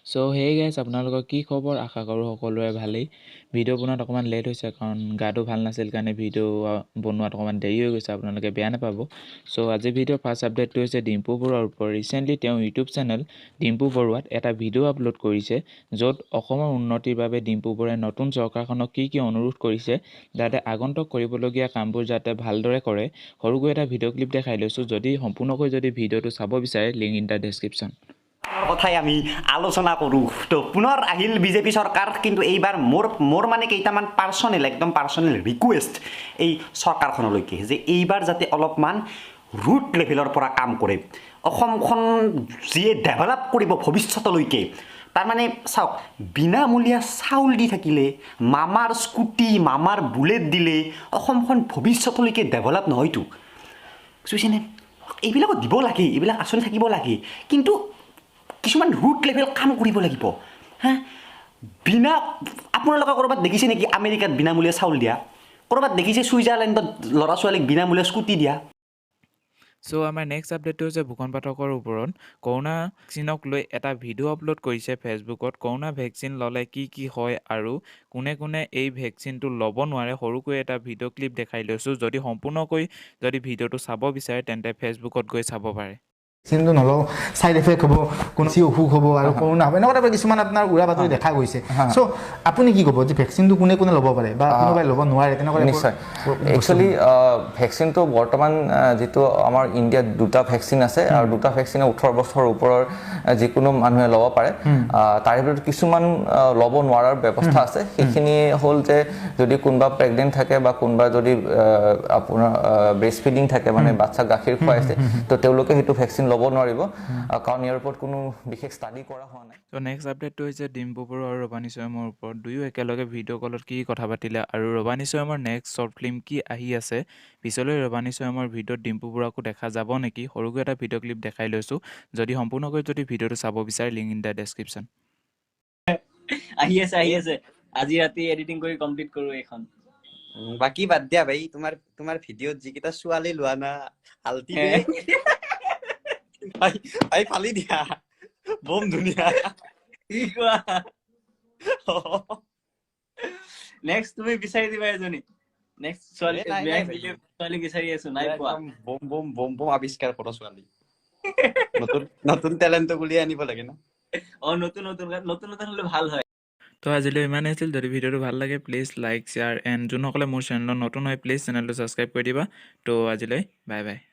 so hey গাইছ আপোনালোকৰ কি খবৰ আশা কৰোঁ সকলোৰে ভালেই ভিডিঅ' বনোৱাত অকণমান লেট হৈছে কাৰণ গাটো ভাল নাছিল কাৰণে ভিডিঅ' বনোৱাত অকণমান দেৰি হৈ গৈছে আপোনালোকে বেয়া নাপাব সো আজি ভিডিঅ'ৰ ফাৰ্ষ্ট আপডেটটো হৈছে ডিম্পু বৰুৱাৰ ওপৰত ৰিচেণ্টলি তেওঁ ইউটিউব চেনেল ডিম্পু বৰুৱাত এটা ভিডিঅ' আপলোড কৰিছে য'ত অসমৰ উন্নতিৰ বাবে ডিম্পু বৰুৱাই নতুন চৰকাৰখনক কি অনুৰোধ কৰিছে যাতে আগন্তুক কৰিবলগীয়া কামবোৰ যাতে ভালদৰে কৰে সৰুকৈ এটা ভিডিঅ' ক্লিপ দেখাই লৈছোঁ যদি সম্পূৰ্ণকৈ যদি ভিডিঅ'টো চাব বিচাৰে লিংক ইন দ্য ডেছক্ৰিপশ্যন কথাই আমি আলোচনা কৰোঁ তো পুনৰ আহিল বিজেপি চৰকাৰ কিন্তু এইবাৰ মোৰ মানে কেইটামান একদম পাৰ্চনেল ৰিকুৱেষ্ট এই চৰকাৰখনলৈকে যে এইবাৰ যাতে অলপমান ৰুট লেভেলৰ পৰা কাম কৰে অসমখন যিয়ে ডেভেলপ কৰিব ভৱিষ্যতলৈকে তাৰমানে চাওক বিনামূলীয়া চাউল দি থাকিলে মামাৰ স্কুটি মামাৰ বুলেট দিলে অসমখন ভৱিষ্যতলৈকে ডেভেলপ নহয়তো বুজিছেনে এইবিলাকত দিব লাগে এইবিলাক আঁচনি থাকিব লাগে কিন্তু কিছুমান ৰুট লেভেল কাম কৰিব লাগিব হা বিনা আপোনালোকে ক'ৰবাত দেখিছে নেকি আমেৰিকাত বিনামূলীয়া চাউল দিয়া ক'ৰবাত দেখিছে ছুইজাৰলেণ্ডত ল'ৰা ছোৱালীক বিনামূলীয়া স্কুটি দিয়া সো আমাৰ নেক্সট আপডেটটো হৈছে ভূষণ পাঠকৰ ওপৰত কৰোণা ভেকচিনক লৈ এটা ভিডিঅ' আপলোড কৰিছে ফেচবুকত কৰোণা ভেকচিন ল'লে কি হয় আৰু কোনে কোনে এই ভেকচিনটো ল'ব নোৱাৰে সৰুকৈ এটা ভিডিঅ' ক্লিপ দেখাই লৈছোঁ যদি সম্পূৰ্ণকৈ যদি ভিডিঅ'টো চাব বিচাৰে তেন্তে ফেচবুকত গৈ চাব পাৰে ভেকচিনটো নলওঁ ছাইড এফেক্ট হ'ব কোনো অসুখ হ'ব আৰু কৰোণা হ'ব এনেকুৱা কিছুমান আপোনাৰ উৰা বাতৰি দেখা গৈছে চ' আপুনি কি ক'ব যে ভেকচিনটো কোনে কোনে ল'ব পাৰে বা কোনোবাই ল'ব নোৱাৰে তেনেকুৱা নিশ্চয় একচুৱেলি ভেকচিনটো বৰ্তমান যিটো আমাৰ ইণ্ডিয়াত দুটা ভেকচিন আছে আৰু দুটা ভেকচিনে 18 বছৰৰ ওপৰৰ যিকোনো মানুহে ল'ব পাৰে তাৰে ভিতৰত কিছুমান ল'ব নোৱাৰাৰ ব্যৱস্থা আছে সেইখিনি হ'ল যে যদি কোনোবা প্ৰেগনেণ্ট থাকে বা কোনোবা যদি আপোনাৰ ব্ৰেষ্ট ফিডিং থাকে মানে বাচ্চাক গাখীৰ খুৱাইছে তো তেওঁলোকে সেইটো ভেকচিন ল'ব নোৱাৰিব কাৰণ ইয়াৰ ওপৰত কোনো বিশেষ ষ্টাডি কৰা হোৱা নাই তো নেক্সট আপডেটটো হৈছে ডিম্পু বৰুৱা আৰু ৰবানী স্বয়মৰ ওপৰত দুয়ো একেলগে ভিডিঅ' কলত কি কথা পাতিলে আৰু ৰবানী স্বয়মৰ নেক্সট শ্বৰ্ট ফিল্ম কি আহি আছে পিছলৈ ৰবানী স্বয়মৰ ভিডিঅ'ত ডিম্পু বৰুৱাকো দেখা যাব নেকি সৰুকৈ এটা ভিডিঅ' ক্লিপ দেখাই লৈছোঁ যদি সম্পূৰ্ণকৈ যদি ভিডিঅ'টো চাব বিচাৰে লিংক ইন দ্য ডেছক্ৰিপশ্যন আহি আছে আজি ৰাতি এডিটিং কৰি কমপ্লিট কৰো এখন বাকি বাদ দিয়া ভাই তোমাৰ ভিডিঅ'ত যিকেইটা ছোৱালী লোৱা না আলটি ভাই ফালি দিয়া বম ধুনীয়া কি কোৱা নেক্সট তুমি বিচাৰি দিবা এজনী নেক্সট ছোৱালী বিচাৰি আছো নাই পোৱা বম আৱিষ্কাৰ কৰা ছোৱালী নতুন টেলেণ্টক উলিয়াই আনিব লাগে না নতুন হলে ভাল হয় তো আজিলৈ ইমানেই আছিল যদি ভিডিঅ'টো ভাল লাগে প্লিজ লাইক শ্বেয়াৰ এণ্ড যোনসকলে মোৰ চেনেলত নতুন হয় প্লিজ চেনেলটো ছাবস্ক্ৰাইব কৰি দিবা তো আজিলৈ বাই বাই